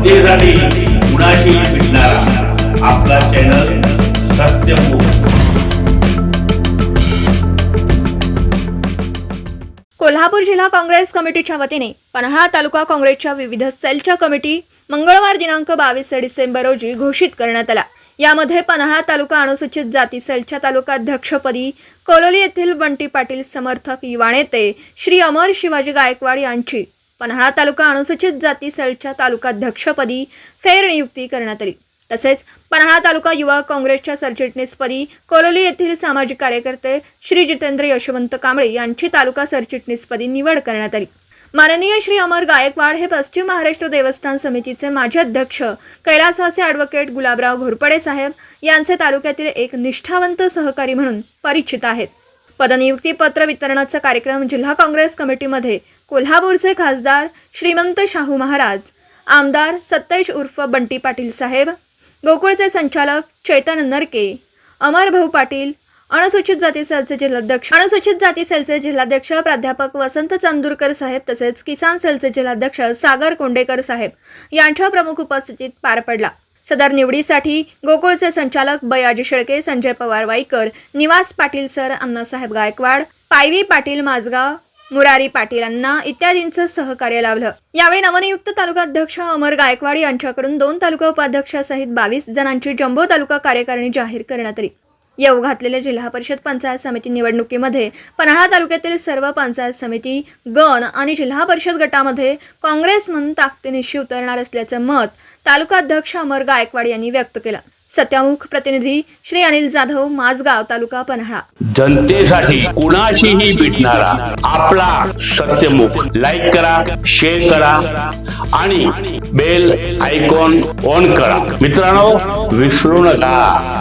जनतेसाठी कुणाशी भेटणारा आपला चॅनल सत्यमुख। कोल्हापूर जिल्हा काँग्रेस कमिटीच्या वतीने पन्हाळा तालुका काँग्रेसच्या विविध सेलच्या कमिटी मंगळवार दिनांक 22 डिसेंबर रोजी घोषित करण्यात आला। यामध्ये पन्हाळा तालुका अनुसूचित जाती सेलच्या तालुकाध्यक्षपदी कोलोली येथील बंटी पाटील समर्थक युवा नेते श्री अमर शिवाजी गायकवाड यांची पन्हाळा तालुका अनुसूचित जाती सेलच्या तालुकाध्यक्षपदी फेरनियुक्ती करण्यात आली। तसेच पन्हाळा तालुका युवा काँग्रेसच्या सरचिटणीसपदी कोलोली येथील सामाजिक कार्यकर्ते श्री जितेंद्र यशवंत कांबळे यांची तालुका सरचिटणीसपदी निवड करण्यात आली। माननीय श्री अमर गायकवाड हे पश्चिम महाराष्ट्र देवस्थान समितीचे माजी अध्यक्ष कैलासवासी ॲडव्होकेट गुलाबराव घोरपडे साहेब यांचे तालुक्यातील एक निष्ठावंत सहकारी म्हणून परिचित आहेत। पदनियुक्ती पत्र वितरणाचा कार्यक्रम जिल्हा काँग्रेस कमिटीमध्ये कोल्हापूरचे खासदार श्रीमंत शाहू महाराज, आमदार सतेज उर्फ बंटी पाटील साहेब, गोकुळचे संचालक चैतन्य नरके, अमर भाऊ पाटील, अनुसूचित जाती सेलचे जिल्हाध्यक्ष प्राध्यापक वसंत चांदूरकर साहेब तसेच किसान सेलचे जिल्हाध्यक्ष सागर कोंडेकर साहेब यांच्या प्रमुख उपस्थितीत पार पडला। सदर निवडीसाठी गोकुळचे संचालक बयाजी शेळके, संजय पवार वाईकर, निवास पाटील सर, अण्णासाहेब गायकवाड, पायवी पाटील माझगाव, मुरारी पाटील अण्णा इत्यादींचं सहकार्य लाभलं। यावेळी नवनियुक्त तालुकाध्यक्ष अमर गायकवाड यांच्याकडून 2 तालुका उपाध्यक्षासहित 22 जणांची जम्बो तालुका कार्यकारिणी जाहीर करण्यात आली। येऊ घातलेल्या जिल्हा परिषद पंचायत समिती निवडणुकीमध्ये पन्हाळा तालुक्यातील सर्व पंचायत समिती, गण आणि जिल्हा परिषद गटामध्ये काँग्रेस म्हणून ताकदीनिशी उतरणार असल्याचं मत तालुकाध्यक्ष अमर गायकवाड यांनी व्यक्त केलं। सत्यमुख प्रतिनिधी श्री अनिल जाधव, माझगाव, तालुका पन्हाळा। जनतेसाठी कुणाशीही भेटणारा आपला सत्यमुख। लाईक करा, शेअर करा आणि बेल आयकॉन ऑन करा। मित्रांनो, विसरू नका।